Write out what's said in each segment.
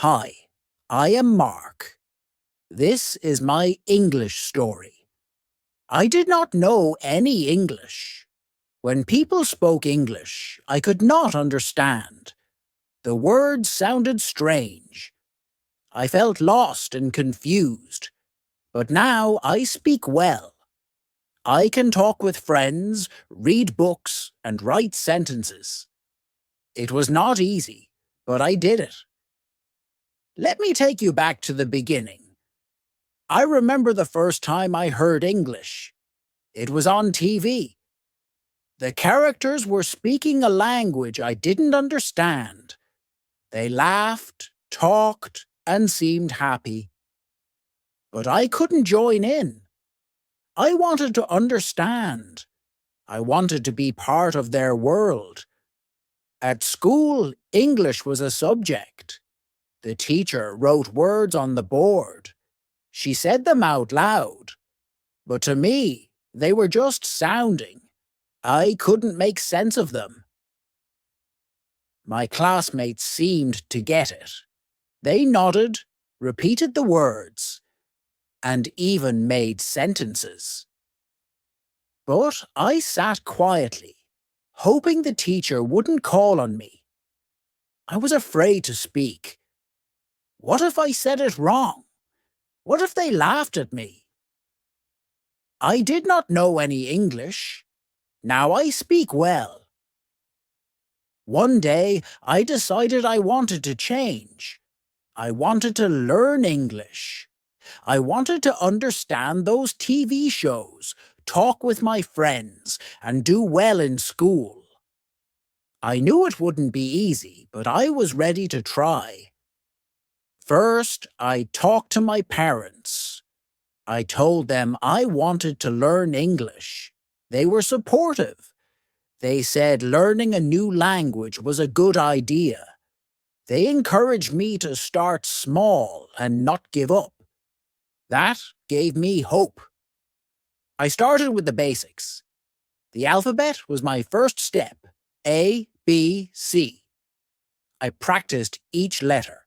Hi, I am Mark. This is my English story. I did not know any English. When people spoke English, I could not understand. The words sounded strange. I felt lost and confused. But now I speak well. I can talk with friends, read books, and write sentences. It was not easy, but I did it. Let me take you back to the beginning. I remember the first time I heard English. It was on TV. The characters were speaking a language I didn't understand. They laughed, talked, and seemed happy. But I couldn't join in. I wanted to understand. I wanted to be part of their world. At school, English was a subject. The teacher wrote words on the board. She said them out loud. But to me, they were just sounding. I couldn't make sense of them. My classmates seemed to get it. They nodded, repeated the words, and even made sentences. But I sat quietly, hoping the teacher wouldn't call on me. I was afraid to speak. What if I said it wrong? What if they laughed at me? I did not know any English. Now I speak well. One day, I decided I wanted to change. I wanted to learn English. I wanted to understand those TV shows, talk with my friends, and do well in school. I knew it wouldn't be easy, but I was ready to try. First, I talked to my parents. I told them I wanted to learn English. They were supportive. They said learning a new language was a good idea. They encouraged me to start small and not give up. That gave me hope. I started with the basics. The alphabet was my first step, A, B, C. I practiced each letter.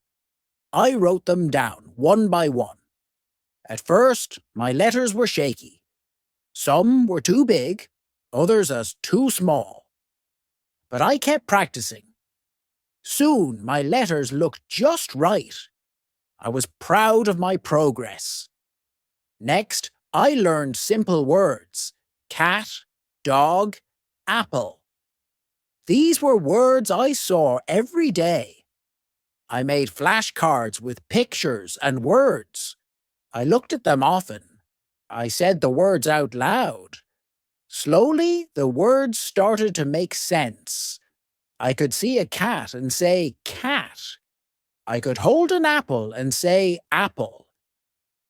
I wrote them down one by one. At first, my letters were shaky. Some were too big, others as too small. But I kept practicing. Soon, my letters looked just right. I was proud of my progress. Next, I learned simple words: cat, dog, apple. These were words I saw every day. I made flashcards with pictures and words. I looked at them often. I said the words out loud. Slowly, the words started to make sense. I could see a cat and say cat. I could hold an apple and say apple.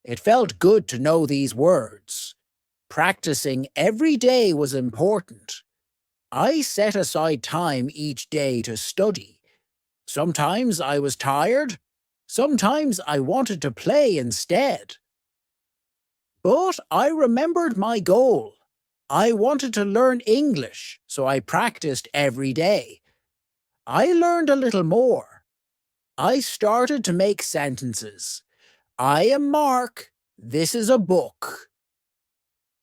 It felt good to know these words. Practicing every day was important. I set aside time each day to study. Sometimes I was tired. Sometimes I wanted to play instead. But I remembered my goal. I wanted to learn English, so I practiced every day. I learned a little more. I started to make sentences. I am Mark. This is a book.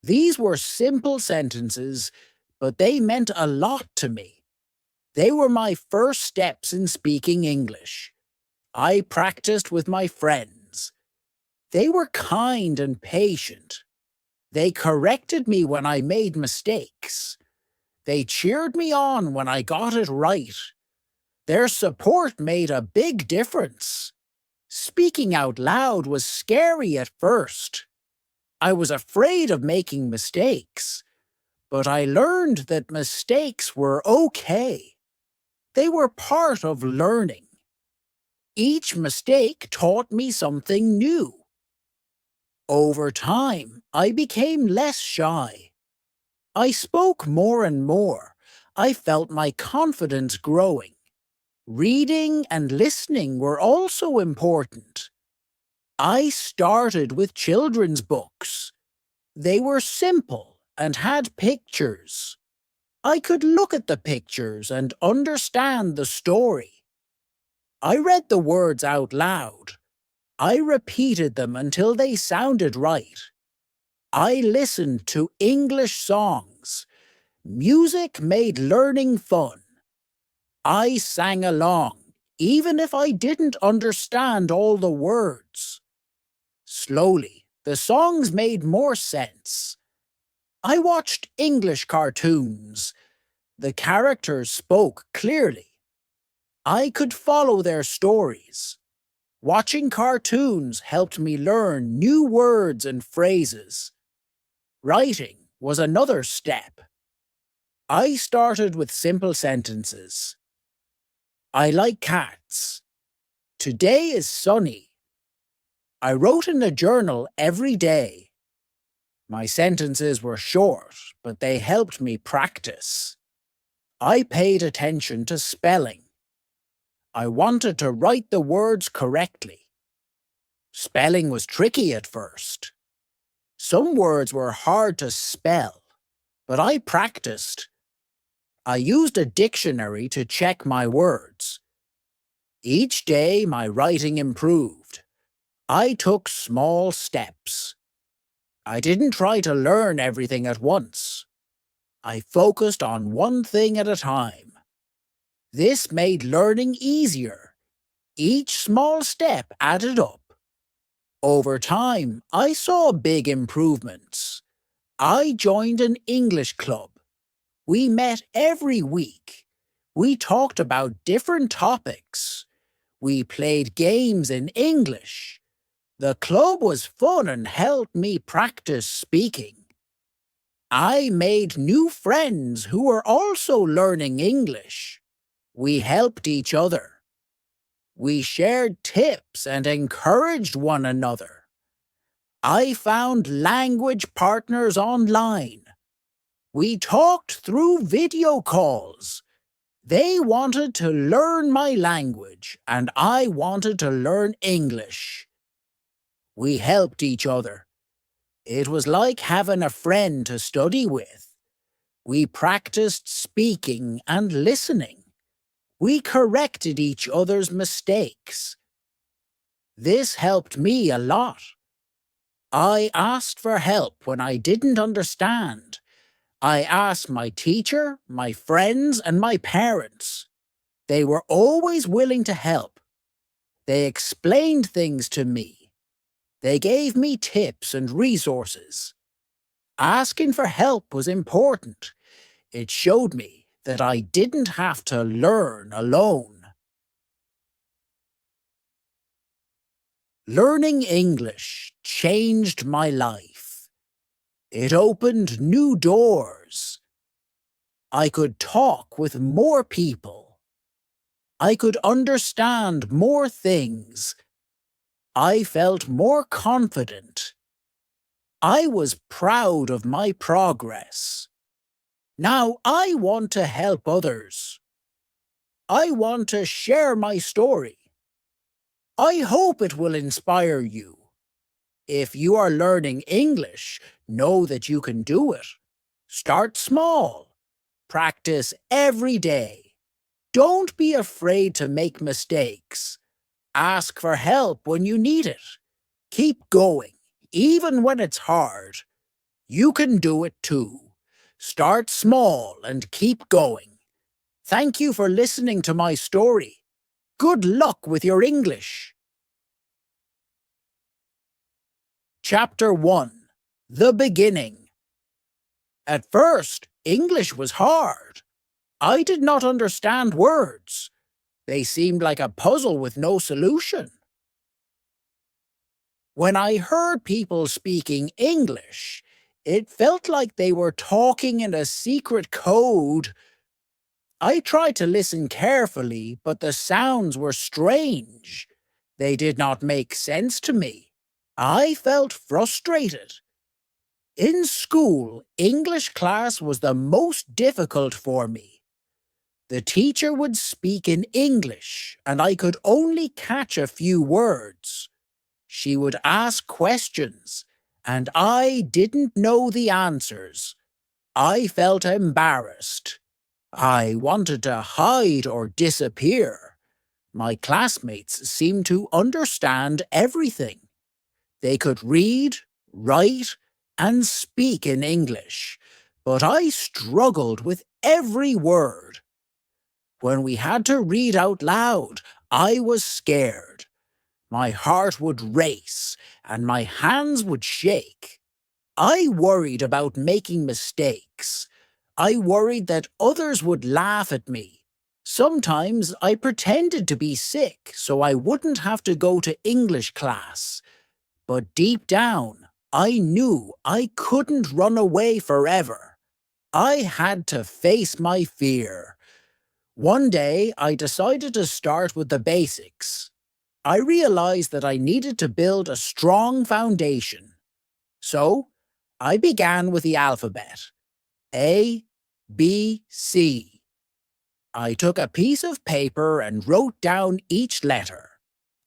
These were simple sentences, but they meant a lot to me. They were my first steps in speaking English. I practiced with my friends. They were kind and patient. They corrected me when I made mistakes. They cheered me on when I got it right. Their support made a big difference. Speaking out loud was scary at first. I was afraid of making mistakes, but I learned that mistakes were okay. They were part of learning. Each mistake taught me something new. Over time, I became less shy. I spoke more and more. I felt my confidence growing. Reading and listening were also important. I started with children's books. They were simple and had pictures. I could look at the pictures and understand the story. I read the words out loud. I repeated them until they sounded right. I listened to English songs. Music made learning fun. I sang along, even if I didn't understand all the words. Slowly, the songs made more sense. I watched English cartoons. The characters spoke clearly. I could follow their stories. Watching cartoons helped me learn new words and phrases. Writing was another step. I started with simple sentences. I like cats. Today is sunny. I wrote in a journal every day. My sentences were short, but they helped me practice. I paid attention to spelling. I wanted to write the words correctly. Spelling was tricky at first. Some words were hard to spell, but I practiced. I used a dictionary to check my words. Each day my writing improved. I took small steps. I didn't try to learn everything at once. I focused on one thing at a time. This made learning easier. Each small step added up. Over time, I saw big improvements. I joined an English club. We met every week. We talked about different topics. We played games in English. The club was fun and helped me practice speaking. I made new friends who were also learning English. We helped each other. We shared tips and encouraged one another. I found language partners online. We talked through video calls. They wanted to learn my language, and I wanted to learn English. We helped each other. It was like having a friend to study with. We practiced speaking and listening. We corrected each other's mistakes. This helped me a lot. I asked for help when I didn't understand. I asked my teacher, my friends, and my parents. They were always willing to help. They explained things to me. They gave me tips and resources. Asking for help was important. It showed me that I didn't have to learn alone. Learning English changed my life. It opened new doors. I could talk with more people. I could understand more things. I felt more confident. I was proud of my progress. Now I want to help others. I want to share my story. I hope it will inspire you. If you are learning English, know that you can do it. Start small. Practice every day. Don't be afraid to make mistakes. Ask for help when you need it. Keep going, even when it's hard. You can do it too. Start small and keep going. Thank you for listening to my story. Good luck with your English. Chapter 1. The Beginning. At first, English was hard. I did not understand words. They seemed like a puzzle with no solution. When I heard people speaking English, it felt like they were talking in a secret code. I tried to listen carefully, but the sounds were strange. They did not make sense to me. I felt frustrated. In school, English class was the most difficult for me. The teacher would speak in English, and I could only catch a few words. She would ask questions, and I didn't know the answers. I felt embarrassed. I wanted to hide or disappear. My classmates seemed to understand everything. They could read, write, and speak in English, but I struggled with every word. When we had to read out loud, I was scared. My heart would race, and my hands would shake. I worried about making mistakes. I worried that others would laugh at me. Sometimes I pretended to be sick so I wouldn't have to go to English class. But deep down, I knew I couldn't run away forever. I had to face my fear. One day, I decided to start with the basics. I realized that I needed to build a strong foundation. So, I began with the alphabet. A, B, C. I took a piece of paper and wrote down each letter.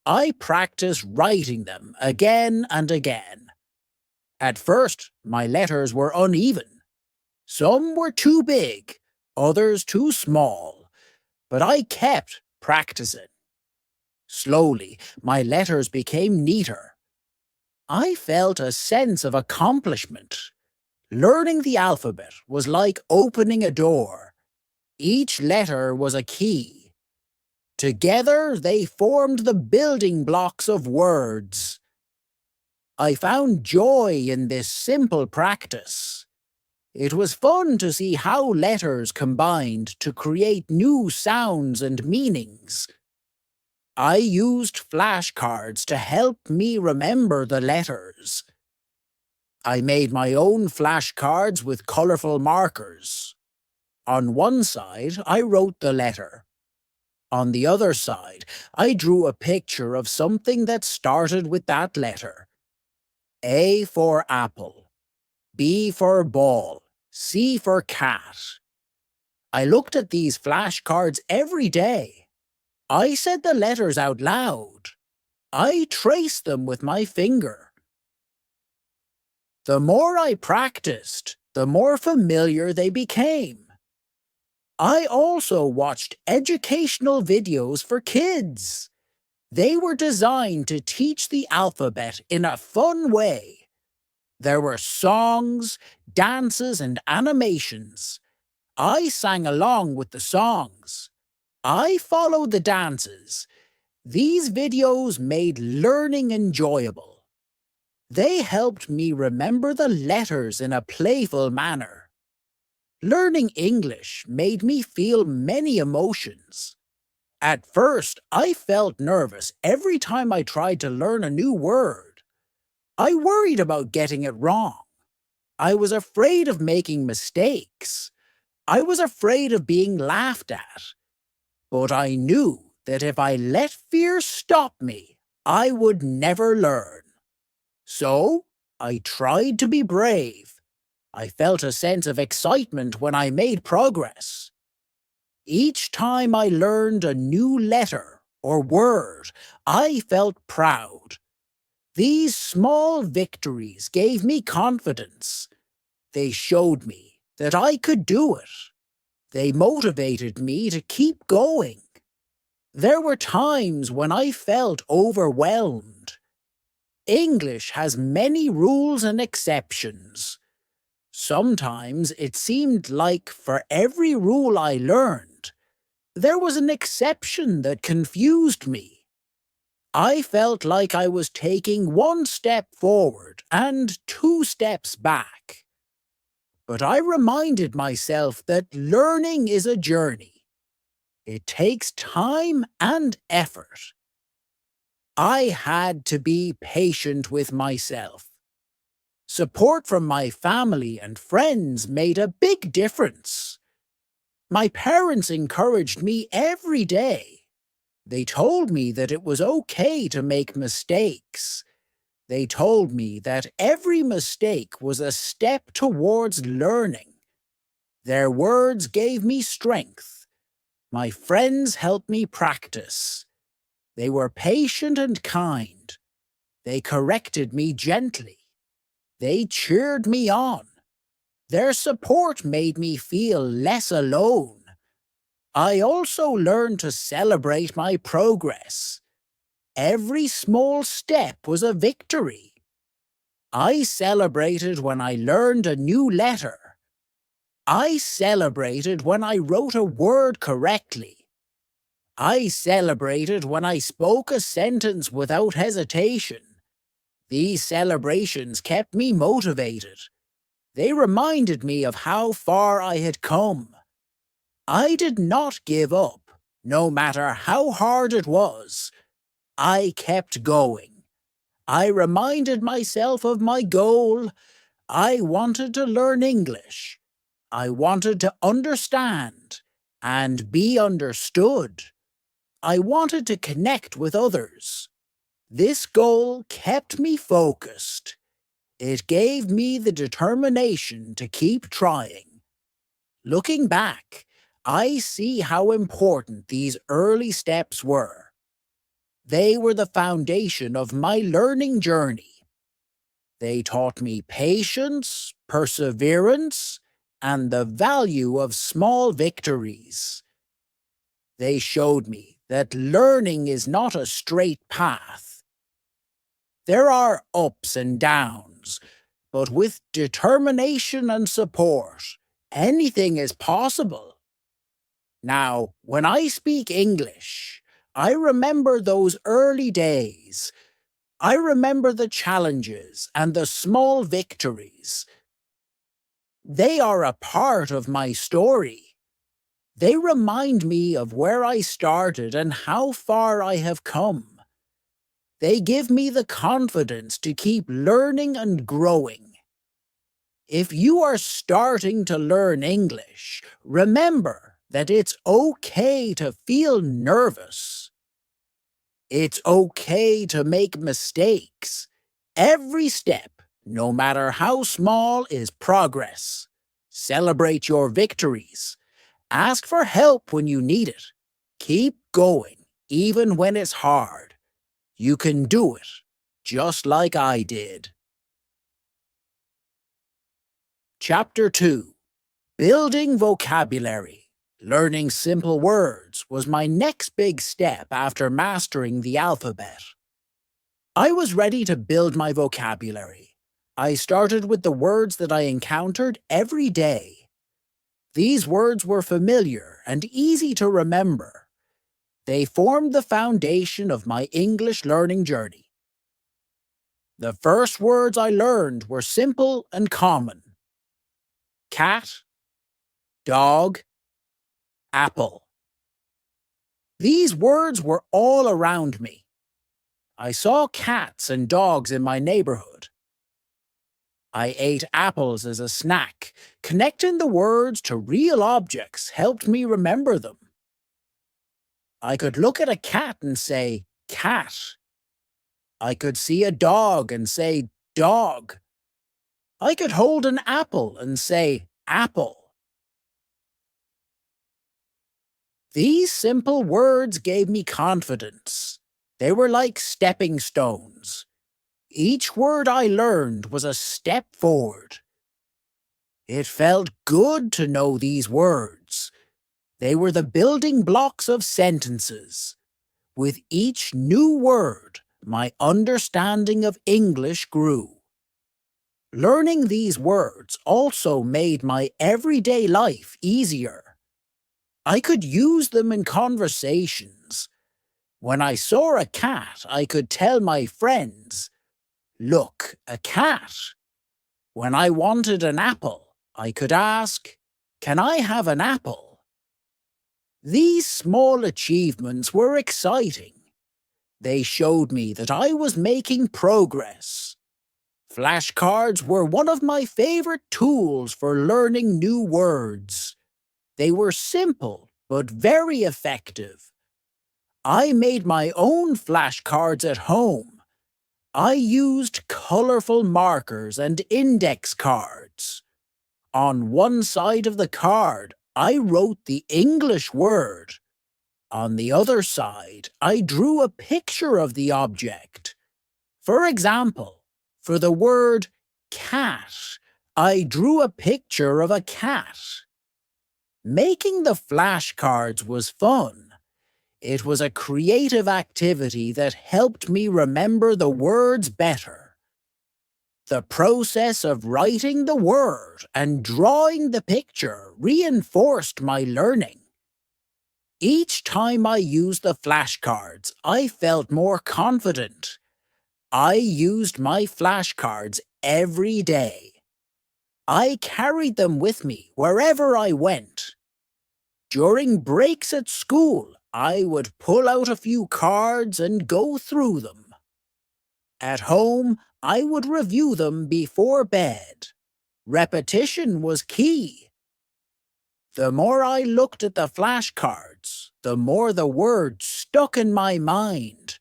I practiced writing them again and again. At first, my letters were uneven. Some were too big, others too small, but I kept practicing. Slowly, my letters became neater. I felt a sense of accomplishment. Learning the alphabet was like opening a door. Each letter was a key. Together, they formed the building blocks of words. I found joy in this simple practice. It was fun to see how letters combined to create new sounds and meanings. I used flashcards to help me remember the letters. I made my own flashcards with colorful markers. On one side, I wrote the letter. On the other side, I drew a picture of something that started with that letter. A for apple, B for ball, C for cat. I looked at these flashcards every day. I said the letters out loud. I traced them with my finger. The more I practiced, the more familiar they became. I also watched educational videos for kids. They were designed to teach the alphabet in a fun way. There were songs, dances, and animations. I sang along with the songs. I followed the dances. These videos made learning enjoyable. They helped me remember the letters in a playful manner. Learning English made me feel many emotions. At first, I felt nervous every time I tried to learn a new word. I worried about getting it wrong. I was afraid of making mistakes. I was afraid of being laughed at. But I knew that if I let fear stop me, I would never learn. So, I tried to be brave. I felt a sense of excitement when I made progress. Each time I learned a new letter or word, I felt proud. These small victories gave me confidence. They showed me that I could do it. They motivated me to keep going. There were times when I felt overwhelmed. English has many rules and exceptions. Sometimes it seemed like for every rule I learned, there was an exception that confused me. I felt like I was taking one step forward and two steps back. But I reminded myself that learning is a journey. It takes time and effort. I had to be patient with myself. Support from my family and friends made a big difference. My parents encouraged me every day. They told me that it was okay to make mistakes. They told me that every mistake was a step towards learning. Their words gave me strength. My friends helped me practice. They were patient and kind. They corrected me gently. They cheered me on. Their support made me feel less alone. I also learned to celebrate my progress. Every small step was a victory. I celebrated when I learned a new letter. I celebrated when I wrote a word correctly. I celebrated when I spoke a sentence without hesitation. These celebrations kept me motivated. They reminded me of how far I had come. I did not give up, no matter how hard it was. I kept going. I reminded myself of my goal. I wanted to learn English. I wanted to understand and be understood. I wanted to connect with others. This goal kept me focused. It gave me the determination to keep trying. Looking back, I see how important these early steps were. They were the foundation of my learning journey. They taught me patience, perseverance, and the value of small victories. They showed me that learning is not a straight path. There are ups and downs, but with determination and support, anything is possible. Now, when I speak English, I remember those early days. I remember the challenges and the small victories. They are a part of my story. They remind me of where I started and how far I have come. They give me the confidence to keep learning and growing. If you are starting to learn English, remember that it's okay to feel nervous. It's okay to make mistakes. Every step, no matter how small, is progress. Celebrate your victories. Ask for help when you need it. Keep going, even when it's hard. You can do it, just like I did. Chapter 2. Building vocabulary. Learning simple words was my next big step after mastering the alphabet. I was ready to build my vocabulary. I started with the words that I encountered every day. These words were familiar and easy to remember. They formed the foundation of my English learning journey. The first words I learned were simple and common. Cat, dog, apple. These words were all around me. I saw cats and dogs in my neighborhood. I ate apples as a snack. Connecting the words to real objects helped me remember them. I could look at a cat and say, cat. I could see a dog and say, dog. I could hold an apple and say, apple. These simple words gave me confidence. They were like stepping stones. Each word I learned was a step forward. It felt good to know these words. They were the building blocks of sentences. With each new word, my understanding of English grew. Learning these words also made my everyday life easier. I could use them in conversations. When I saw a cat, I could tell my friends, "Look, a cat." When I wanted an apple, I could ask, "Can I have an apple?" These small achievements were exciting. They showed me that I was making progress. Flashcards were one of my favorite tools for learning new words. They were simple but very effective. I made my own flashcards at home. I used colorful markers and index cards. On one side of the card, I wrote the English word. On the other side, I drew a picture of the object. For example, for the word cat, I drew a picture of a cat. Making the flashcards was fun. It was a creative activity that helped me remember the words better. The process of writing the word and drawing the picture reinforced my learning. Each time I used the flashcards, I felt more confident. I used my flashcards every day. I carried them with me wherever I went. During breaks at school, I would pull out a few cards and go through them. At home, I would review them before bed. Repetition was key. The more I looked at the flashcards, the more the words stuck in my mind.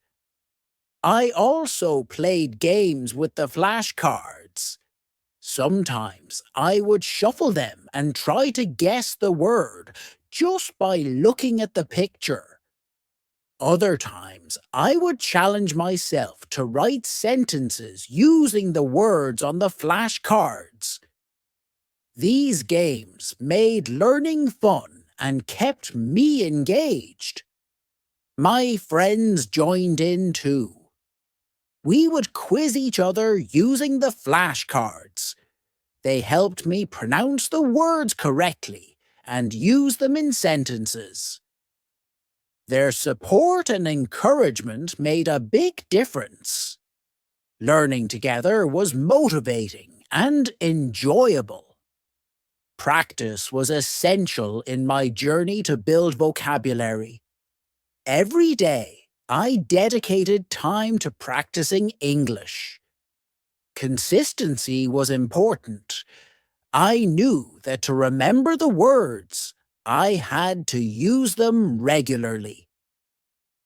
I also played games with the flashcards. Sometimes I would shuffle them and try to guess the word just by looking at the picture. Other times, I would challenge myself to write sentences using the words on the flashcards. These games made learning fun and kept me engaged. My friends joined in too. We would quiz each other using the flashcards. They helped me pronounce the words correctly and use them in sentences. Their support and encouragement made a big difference. Learning together was motivating and enjoyable. Practice was essential in my journey to build vocabulary. Every day, I dedicated time to practicing English. Consistency was important. I knew that to remember the words, I had to use them regularly.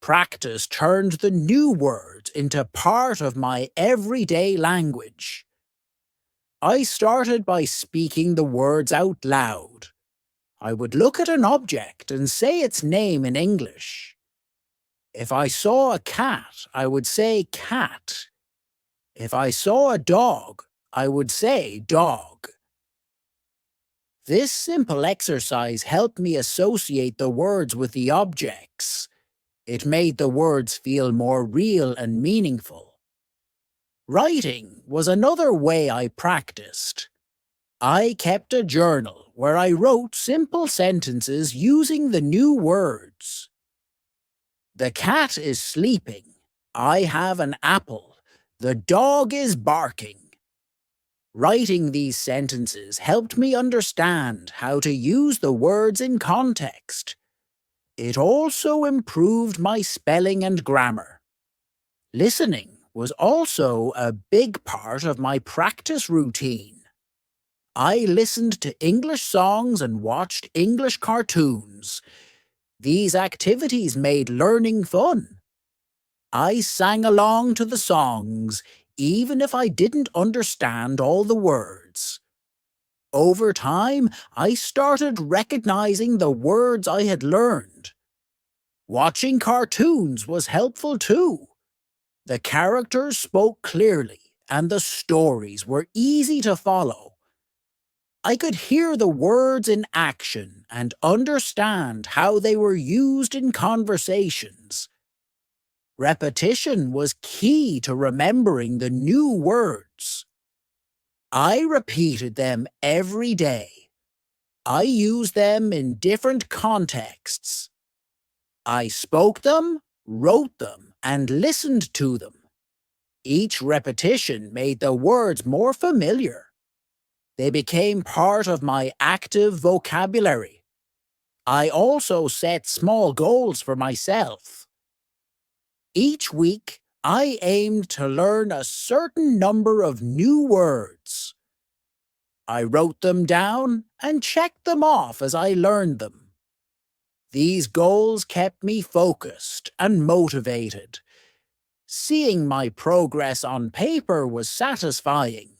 Practice turned the new words into part of my everyday language. I started by speaking the words out loud. I would look at an object and say its name in English. If I saw a cat, I would say cat. If I saw a dog, I would say dog. This simple exercise helped me associate the words with the objects. It made the words feel more real and meaningful. Writing was another way I practiced. I kept a journal where I wrote simple sentences using the new words. The cat is sleeping. I have an apple. The dog is barking. Writing these sentences helped me understand how to use the words in context. It also improved my spelling and grammar. Listening was also a big part of my practice routine. I listened to English songs and watched English cartoons. These activities made learning fun. I sang along to the songs, even if I didn't understand all the words. Over time, I started recognizing the words I had learned. Watching cartoons was helpful too. The characters spoke clearly, and the stories were easy to follow. I could hear the words in action and understand how they were used in conversations. Repetition was key to remembering the new words. I repeated them every day. I used them in different contexts. I spoke them, wrote them, and listened to them. Each repetition made the words more familiar. They became part of my active vocabulary. I also set small goals for myself. Each week, I aimed to learn a certain number of new words. I wrote them down and checked them off as I learned them. These goals kept me focused and motivated. Seeing my progress on paper was satisfying.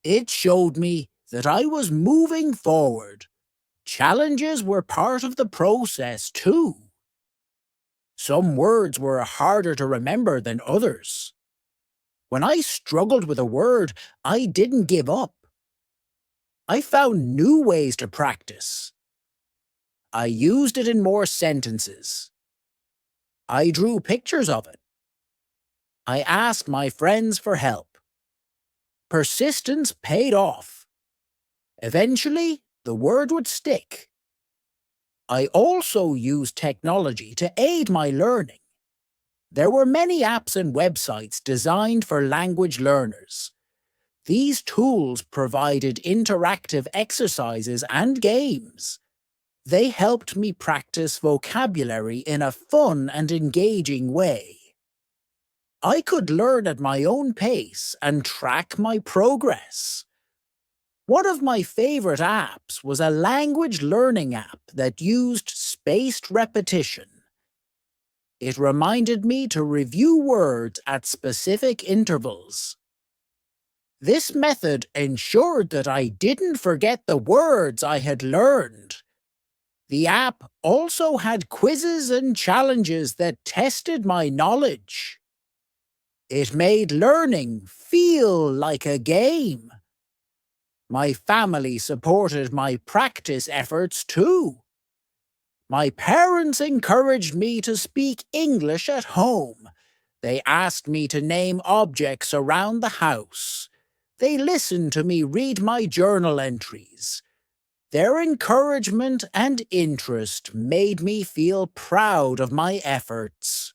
It showed me that I was moving forward. Challenges were part of the process too. Some words were harder to remember than others. When I struggled with a word, I didn't give up. I found new ways to practice. I used it in more sentences. I drew pictures of it. I asked my friends for help. Persistence paid off. Eventually, the word would stick. I also used technology to aid my learning. There were many apps and websites designed for language learners. These tools provided interactive exercises and games. They helped me practice vocabulary in a fun and engaging way. I could learn at my own pace and track my progress. One of my favorite apps was a language learning app that used spaced repetition. It reminded me to review words at specific intervals. This method ensured that I didn't forget the words I had learned. The app also had quizzes and challenges that tested my knowledge. It made learning feel like a game. My family supported my practice efforts too. My parents encouraged me to speak English at home. They asked me to name objects around the house. They listened to me read my journal entries. Their encouragement and interest made me feel proud of my efforts.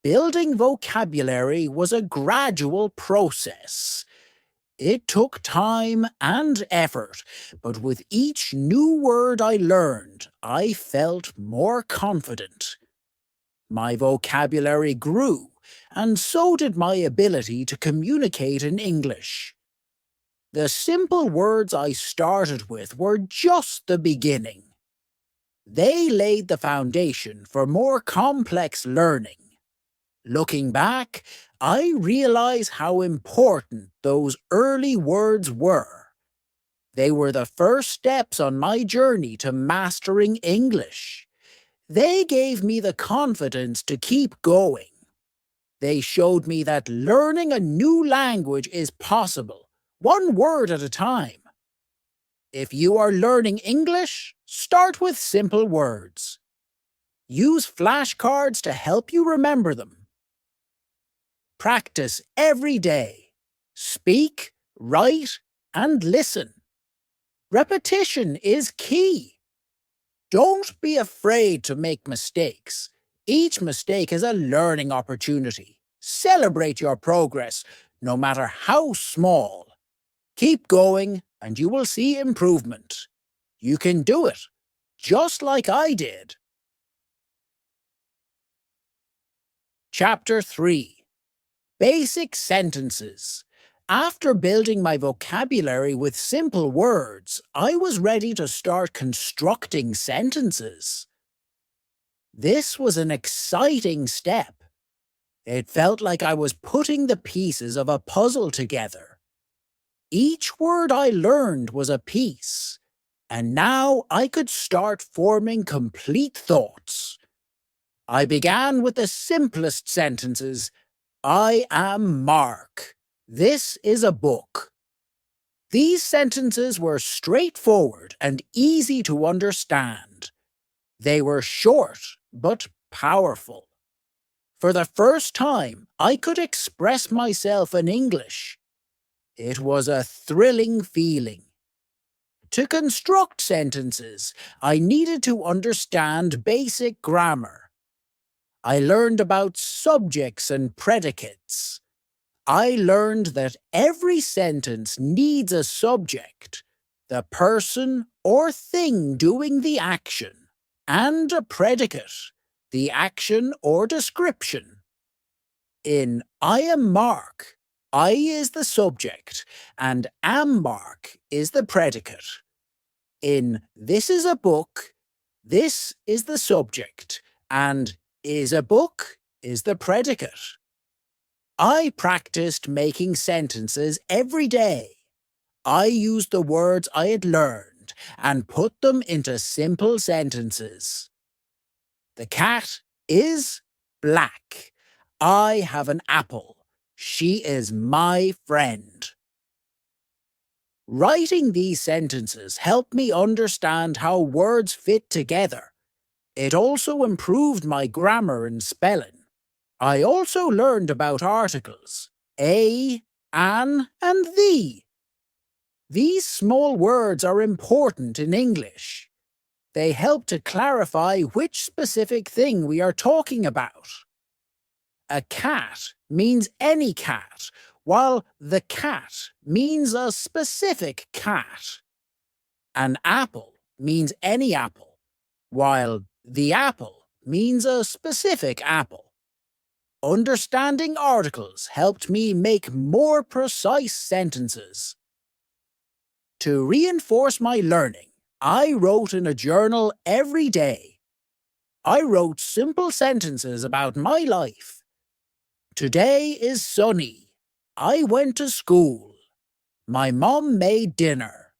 Building vocabulary was a gradual process. It took time and effort, but with each new word I learned, I felt more confident. My vocabulary grew, and so did my ability to communicate in English. The simple words I started with were just the beginning. They laid the foundation for more complex learning. Looking back, I realize how important those early words were. They were the first steps on my journey to mastering English. They gave me the confidence to keep going. They showed me that learning a new language is possible, one word at a time. If you are learning English, start with simple words. Use flashcards to help you remember them. Practice every day. Speak, write, and listen. Repetition is key. Don't be afraid to make mistakes. Each mistake is a learning opportunity. Celebrate your progress, no matter how small. Keep going, and you will see improvement. You can do it, just like I did. Chapter 3. Basic sentences. After building my vocabulary with simple words, I was ready to start constructing sentences. This was an exciting step. It felt like I was putting the pieces of a puzzle together. Each word I learned was a piece, and now I could start forming complete thoughts. I began with the simplest sentences. I am Mark. This is a book. These sentences were straightforward and easy to understand. They were short but powerful. For the first time, I could express myself in English. It was a thrilling feeling. To construct sentences, I needed to understand basic grammar. I learned about subjects and predicates. I learned that every sentence needs a subject, the person or thing doing the action, and a predicate, the action or description. In I am Mark, I is the subject, and am Mark is the predicate. In this is a book, this is the subject, and is a book is the predicate. I practiced making sentences every day. I used the words I had learned and put them into simple sentences. The cat is black. I have an apple. She is my friend. Writing these sentences helped me understand how words fit together. It also improved my grammar and spelling. I also learned about articles, a, an, and the. These small words are important in English. They help to clarify which specific thing we are talking about. A cat means any cat, while the cat means a specific cat. An apple means any apple, while the apple means a specific apple. Understanding articles helped me make more precise sentences. To reinforce my learning, I wrote in a journal every day. I wrote simple sentences about my life. Today is sunny. I went to school. My mom made dinner.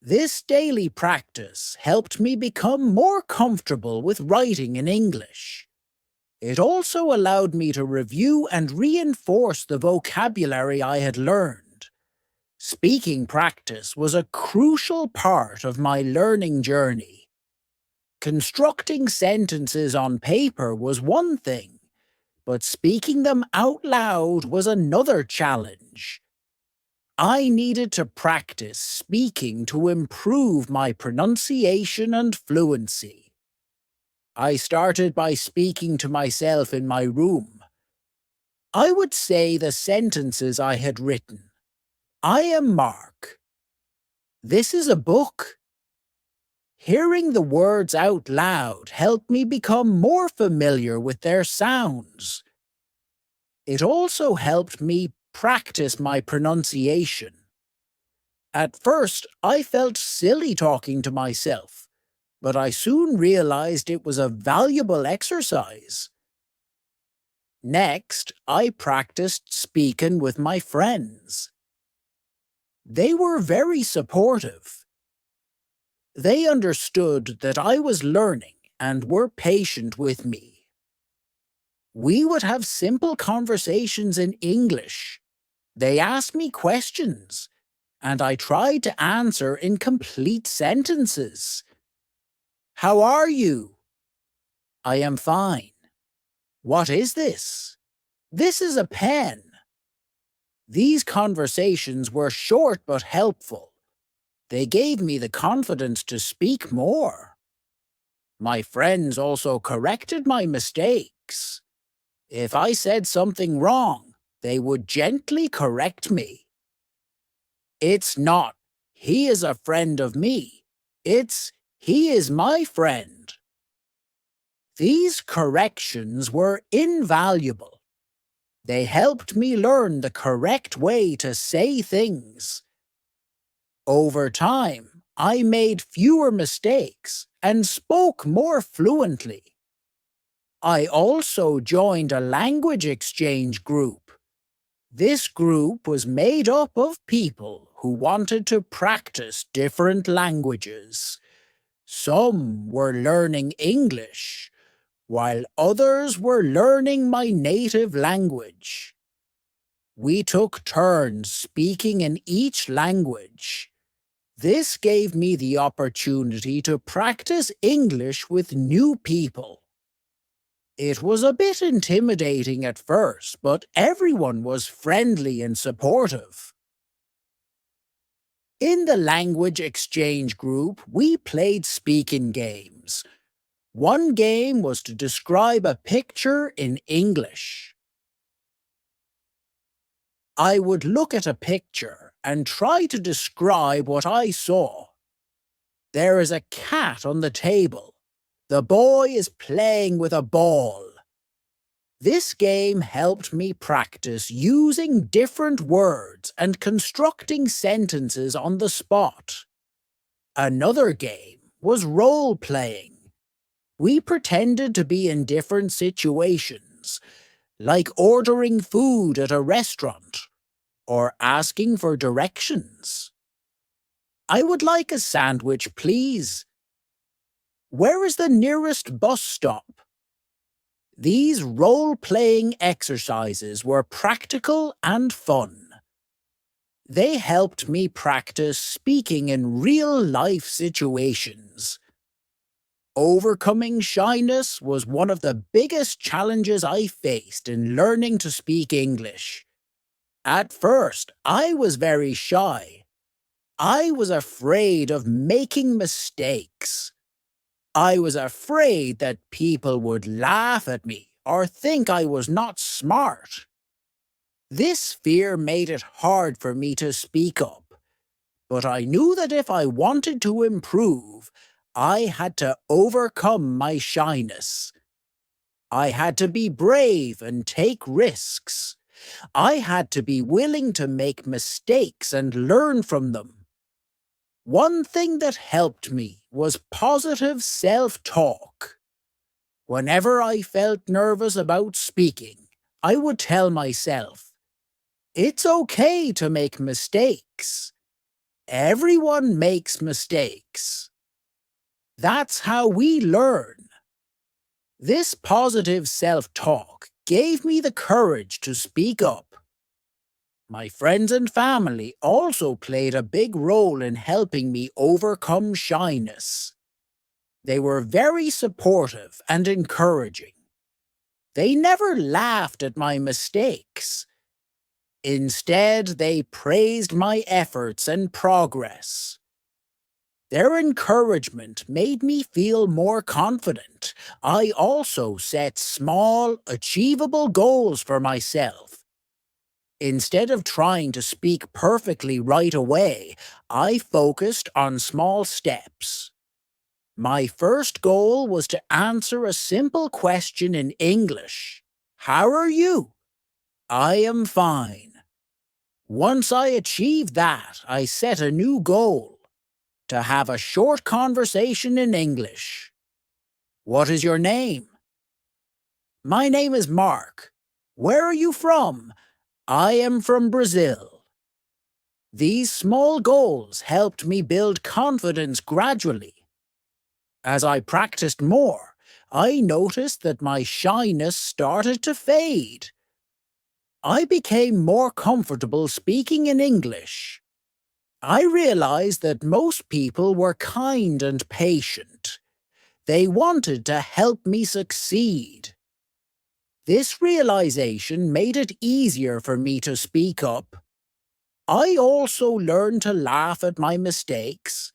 This daily practice helped me become more comfortable with writing in English. It also allowed me to review and reinforce the vocabulary I had learned. Speaking practice was a crucial part of my learning journey. Constructing sentences on paper was one thing, but speaking them out loud was another challenge. I needed to practice speaking to improve my pronunciation and fluency. I started by speaking to myself in my room. I would say the sentences I had written. I am Mark. This is a book. Hearing the words out loud helped me become more familiar with their sounds. It also helped me practice my pronunciation. At first, I felt silly talking to myself, but I soon realized it was a valuable exercise. Next, I practiced speaking with my friends. They were very supportive. They understood that I was learning and were patient with me. We would have simple conversations in English. They asked me questions, and I tried to answer in complete sentences. How are you? I am fine. What is this? This is a pen. These conversations were short but helpful. They gave me the confidence to speak more. My friends also corrected my mistakes. If I said something wrong, they would gently correct me. It's not, he is a friend of me. It's, he is my friend. These corrections were invaluable. They helped me learn the correct way to say things. Over time, I made fewer mistakes and spoke more fluently. I also joined a language exchange group. This group was made up of people who wanted to practice different languages. Some were learning English, while others were learning my native language. We took turns speaking in each language. This gave me the opportunity to practice English with new people. It was a bit intimidating at first, but everyone was friendly and supportive. In the language exchange group, we played speaking games. One game was to describe a picture in English. I would look at a picture and try to describe what I saw. There is a cat on the table. The boy is playing with a ball. This game helped me practice using different words and constructing sentences on the spot. Another game was role-playing. We pretended to be in different situations, like ordering food at a restaurant or asking for directions. I would like a sandwich, please. Where is the nearest bus stop? These role-playing exercises were practical and fun. They helped me practice speaking in real-life situations. Overcoming shyness was one of the biggest challenges I faced in learning to speak English. At first, I was very shy. I was afraid of making mistakes. I was afraid that people would laugh at me or think I was not smart. This fear made it hard for me to speak up, but I knew that if I wanted to improve, I had to overcome my shyness. I had to be brave and take risks. I had to be willing to make mistakes and learn from them. One thing that helped me was positive self-talk. Whenever I felt nervous about speaking, I would tell myself, "It's okay to make mistakes. Everyone makes mistakes." That's how we learn. This positive self-talk gave me the courage to speak up. My friends and family also played a big role in helping me overcome shyness. They were very supportive and encouraging. They never laughed at my mistakes. Instead, they praised my efforts and progress. Their encouragement made me feel more confident. I also set small, achievable goals for myself. Instead of trying to speak perfectly right away, I focused on small steps. My first goal was to answer a simple question in English. "How are you?" "I am fine." Once I achieved that, I set a new goal: to have a short conversation in English. "What is your name?" "My name is Mark." "Where are you from?" "I am from Brazil." These small goals helped me build confidence gradually. As I practiced more, I noticed that my shyness started to fade. I became more comfortable speaking in English. I realized that most people were kind and patient. They wanted to help me succeed. This realization made it easier for me to speak up. I also learned to laugh at my mistakes.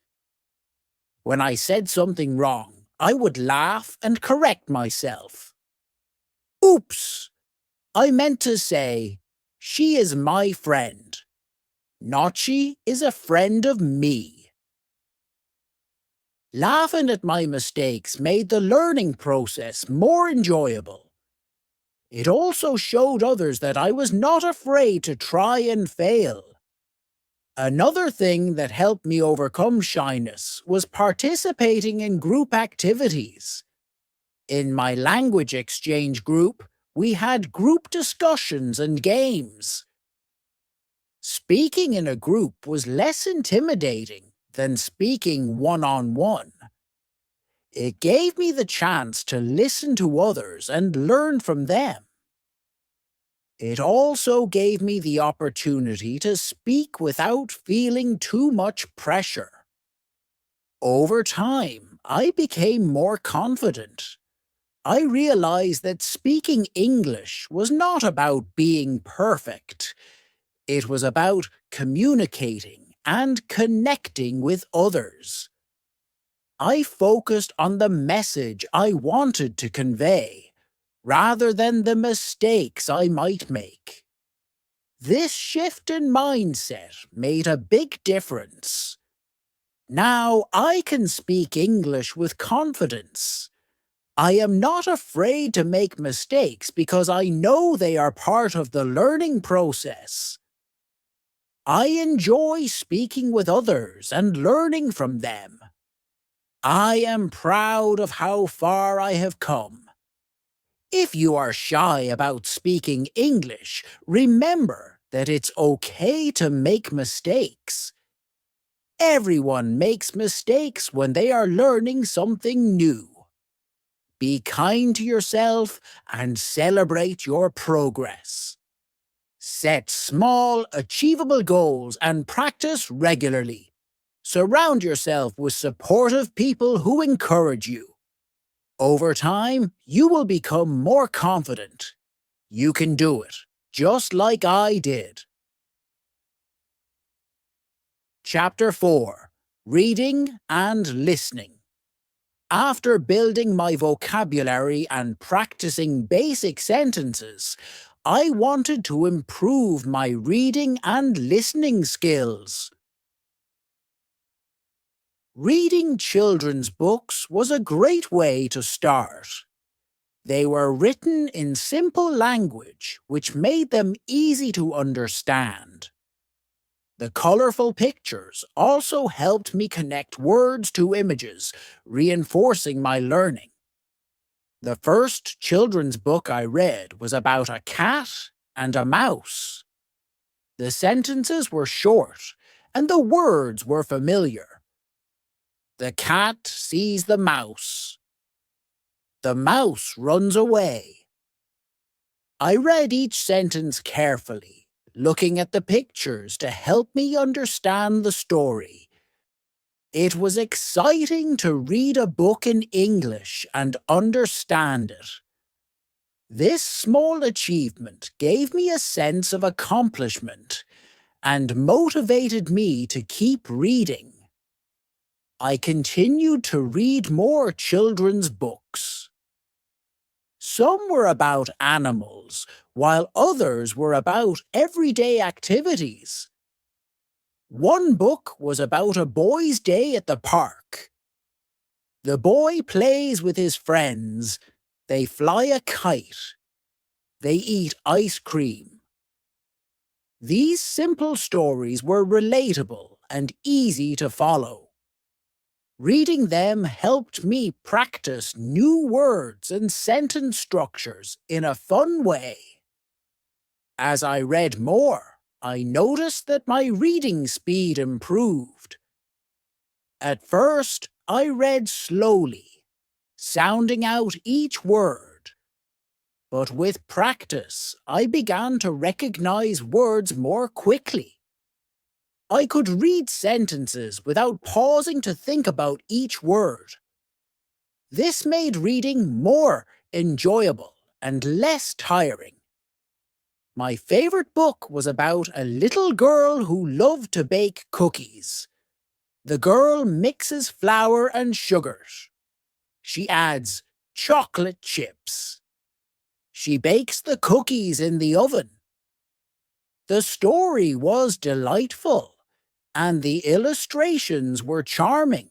When I said something wrong, I would laugh and correct myself. "Oops! I meant to say, she is my friend, not she is a friend of me." Laughing at my mistakes made the learning process more enjoyable. It also showed others that I was not afraid to try and fail. Another thing that helped me overcome shyness was participating in group activities. In my language exchange group, we had group discussions and games. Speaking in a group was less intimidating than speaking one-on-one. It gave me the chance to listen to others and learn from them. It also gave me the opportunity to speak without feeling too much pressure. Over time, I became more confident. I realized that speaking English was not about being perfect. It was about communicating and connecting with others. I focused on the message I wanted to convey, rather than the mistakes I might make. This shift in mindset made a big difference. Now I can speak English with confidence. I am not afraid to make mistakes because I know they are part of the learning process. I enjoy speaking with others and learning from them. I am proud of how far I have come. If you are shy about speaking English, remember that it's okay to make mistakes. Everyone makes mistakes when they are learning something new. Be kind to yourself and celebrate your progress. Set small, achievable goals and practice regularly. Surround yourself with supportive people who encourage you. Over time, you will become more confident. You can do it, just like I did. Chapter 4. Reading and Listening. After building my vocabulary and practicing basic sentences, I wanted to improve my reading and listening skills. Reading children's books was a great way to start. They were written in simple language, which made them easy to understand. The colourful pictures also helped me connect words to images, reinforcing my learning. The first children's book I read was about a cat and a mouse. The sentences were short, and the words were familiar. The cat sees the mouse. The mouse runs away. I read each sentence carefully, looking at the pictures to help me understand the story. It was exciting to read a book in English and understand it. This small achievement gave me a sense of accomplishment and motivated me to keep reading. I continued to read more children's books. Some were about animals, while others were about everyday activities. One book was about a boy's day at the park. The boy plays with his friends. They fly a kite. They eat ice cream. These simple stories were relatable and easy to follow. Reading them helped me practice new words and sentence structures in a fun way. As I read more, I noticed that my reading speed improved. At first, I read slowly, sounding out each word. But with practice, I began to recognize words more quickly. I could read sentences without pausing to think about each word. This made reading more enjoyable and less tiring. My favorite book was about a little girl who loved to bake cookies. The girl mixes flour and sugars. She adds chocolate chips. She bakes the cookies in the oven. The story was delightful, and the illustrations were charming.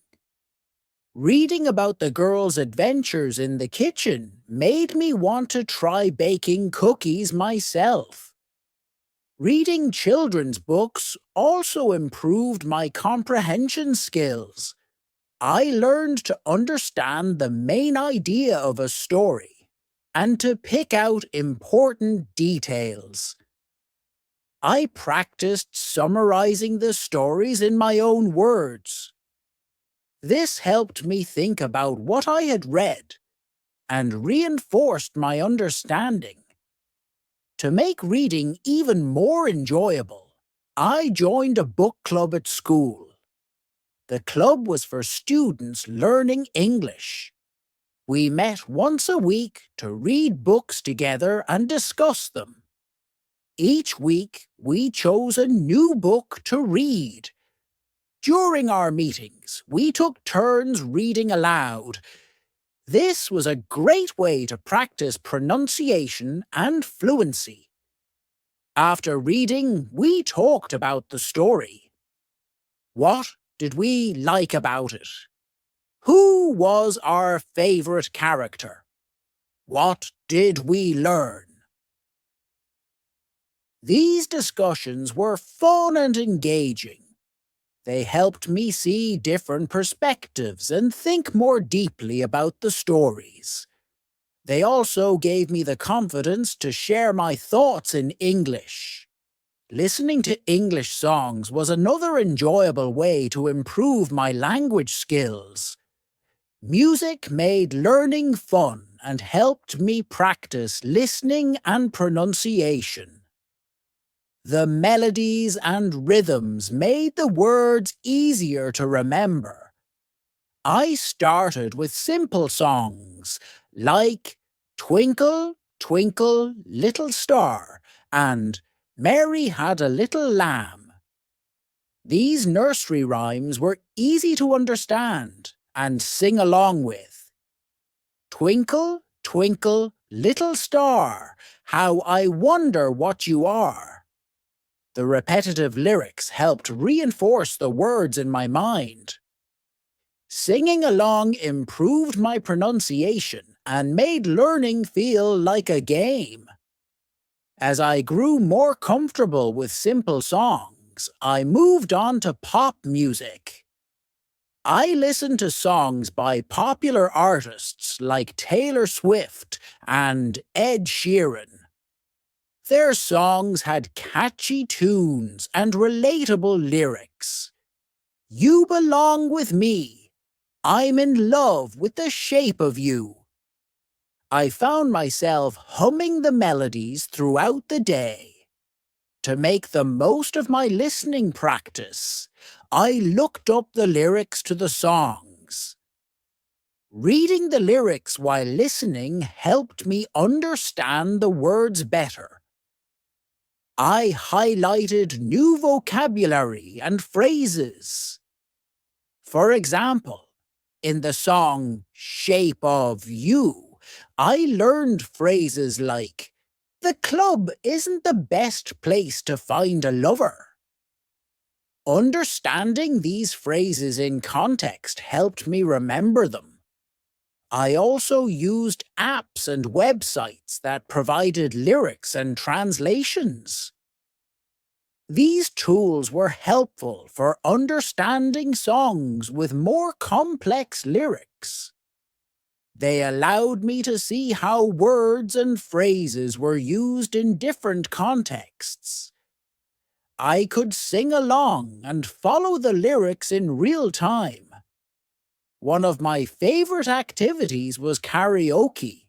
Reading about the girl's adventures in the kitchen made me want to try baking cookies myself. Reading children's books also improved my comprehension skills. I learned to understand the main idea of a story and to pick out important details. I practiced summarizing the stories in my own words. This helped me think about what I had read and reinforced my understanding. To make reading even more enjoyable, I joined a book club at school. The club was for students learning English. We met once a week to read books together and discuss them. Each week, we chose a new book to read. During our meetings, we took turns reading aloud. This was a great way to practice pronunciation and fluency. After reading, we talked about the story. What did we like about it? Who was our favorite character? What did we learn? These discussions were fun and engaging. They helped me see different perspectives and think more deeply about the stories. They also gave me the confidence to share my thoughts in English. Listening to English songs was another enjoyable way to improve my language skills. Music made learning fun and helped me practice listening and pronunciation. The melodies and rhythms made the words easier to remember. I started with simple songs like Twinkle, Twinkle, Little Star and Mary Had a Little Lamb. These nursery rhymes were easy to understand and sing along with. Twinkle, twinkle, little star, how I wonder what you are. The repetitive lyrics helped reinforce the words in my mind. Singing along improved my pronunciation and made learning feel like a game. As I grew more comfortable with simple songs, I moved on to pop music. I listened to songs by popular artists like Taylor Swift and Ed Sheeran. Their songs had catchy tunes and relatable lyrics. You belong with me. I'm in love with the shape of you. I found myself humming the melodies throughout the day. To make the most of my listening practice, I looked up the lyrics to the songs. Reading the lyrics while listening helped me understand the words better. I highlighted new vocabulary and phrases. For example, in the song Shape of You, I learned phrases like, the club isn't the best place to find a lover. Understanding these phrases in context helped me remember them. I also used apps and websites that provided lyrics and translations. These tools were helpful for understanding songs with more complex lyrics. They allowed me to see how words and phrases were used in different contexts. I could sing along and follow the lyrics in real time. One of my favorite activities was karaoke.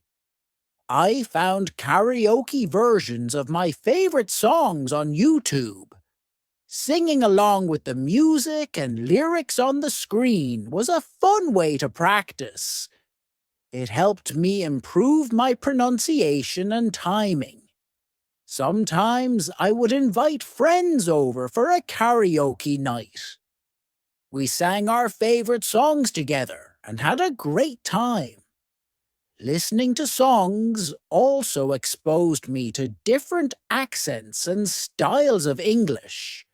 I found karaoke versions of my favorite songs on YouTube. Singing along with the music and lyrics on the screen was a fun way to practice. It helped me improve my pronunciation and timing. Sometimes I would invite friends over for a karaoke night. We sang our favorite songs together and had a great time. Listening to songs also exposed me to different accents and styles of English.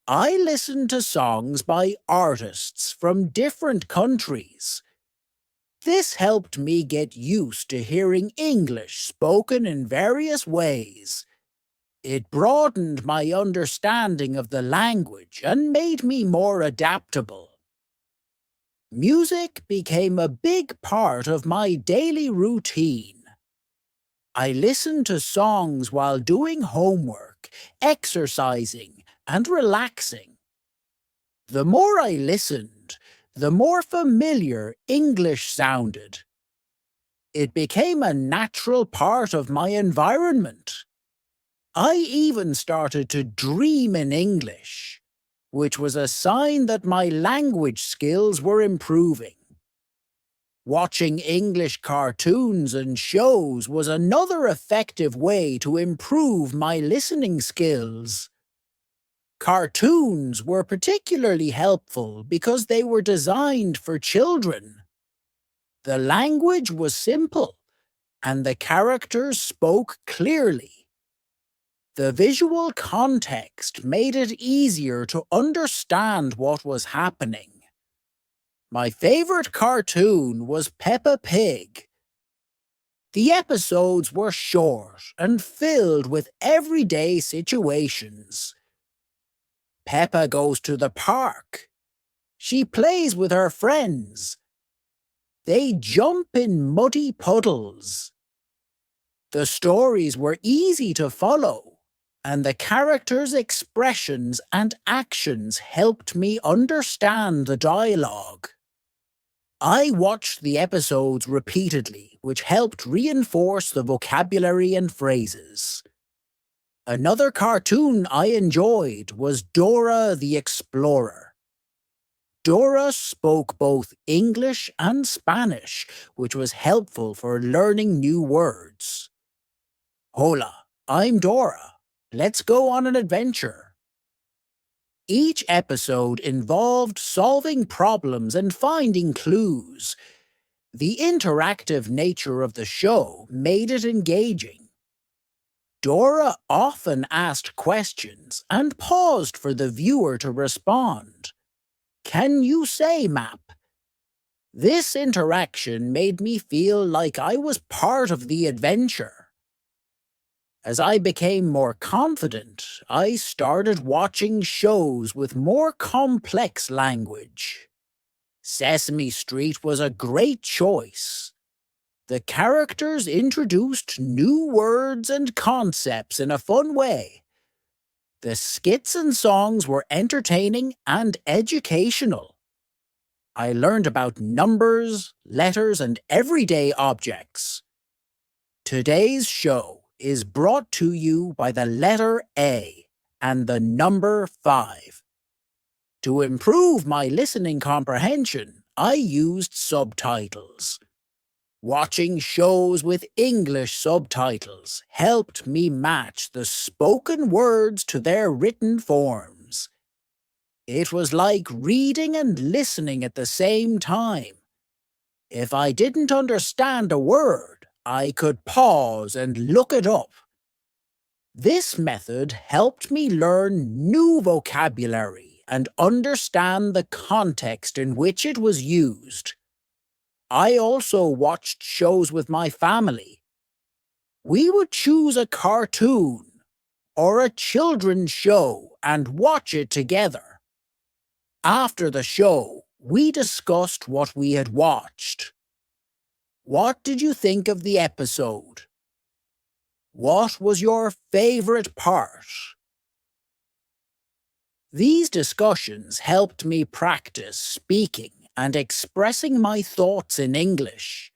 I listened to songs by artists from different countries. This helped me get used to hearing English spoken in various ways. It broadened my understanding of the language and made me more adaptable. Music became a big part of my daily routine. I listened to songs while doing homework, exercising, and relaxing. The more I listened, the more familiar English sounded. It became a natural part of my environment. I even started to dream in English, which was a sign that my language skills were improving. Watching English cartoons and shows was another effective way to improve my listening skills. Cartoons were particularly helpful because they were designed for children. The language was simple, and the characters spoke clearly. The visual context made it easier to understand what was happening. My favorite cartoon was Peppa Pig. The episodes were short and filled with everyday situations. Peppa goes to the park. She plays with her friends. They jump in muddy puddles. The stories were easy to follow, and the characters' expressions and actions helped me understand the dialogue. I watched the episodes repeatedly, which helped reinforce the vocabulary and phrases. Another cartoon I enjoyed was Dora the Explorer. Dora spoke both English and Spanish, which was helpful for learning new words. Hola, I'm Dora. Let's go on an adventure. Each episode involved solving problems and finding clues. The interactive nature of the show made it engaging. Dora often asked questions and paused for the viewer to respond. Can you say, map? This interaction made me feel like I was part of the adventure. As I became more confident, I started watching shows with more complex language. Sesame Street was a great choice. The characters introduced new words and concepts in a fun way. The skits and songs were entertaining and educational. I learned about numbers, letters, and everyday objects. Today's show is brought to you by the letter A and the number 5. To improve my listening comprehension, I used subtitles. Watching shows with English subtitles helped me match the spoken words to their written forms. It was like reading and listening at the same time. If I didn't understand a word, I could pause and look it up. This method helped me learn new vocabulary and understand the context in which it was used. I also watched shows with my family. We would choose a cartoon or a children's show and watch it together. After the show, we discussed what we had watched. What did you think of the episode? What was your favorite part? These discussions helped me practice speaking and expressing my thoughts in English.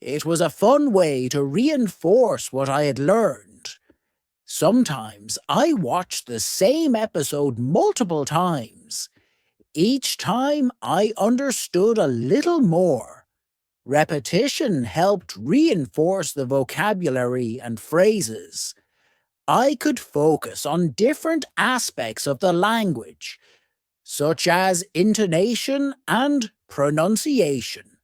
It was a fun way to reinforce what I had learned. Sometimes I watched the same episode multiple times. Each time I understood a little more. Repetition helped reinforce the vocabulary and phrases. I could focus on different aspects of the language, such as intonation and pronunciation.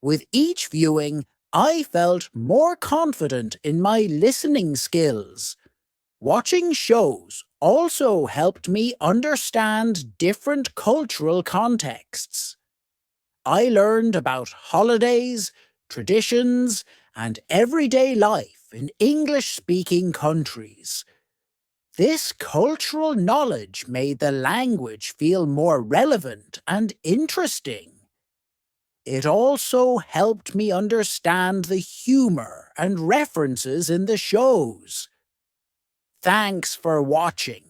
With each viewing, I felt more confident in my listening skills. Watching shows also helped me understand different cultural contexts. I learned about holidays, traditions, and everyday life in English-speaking countries. This cultural knowledge made the language feel more relevant and interesting. It also helped me understand the humor and references in the shows. Thanks for watching.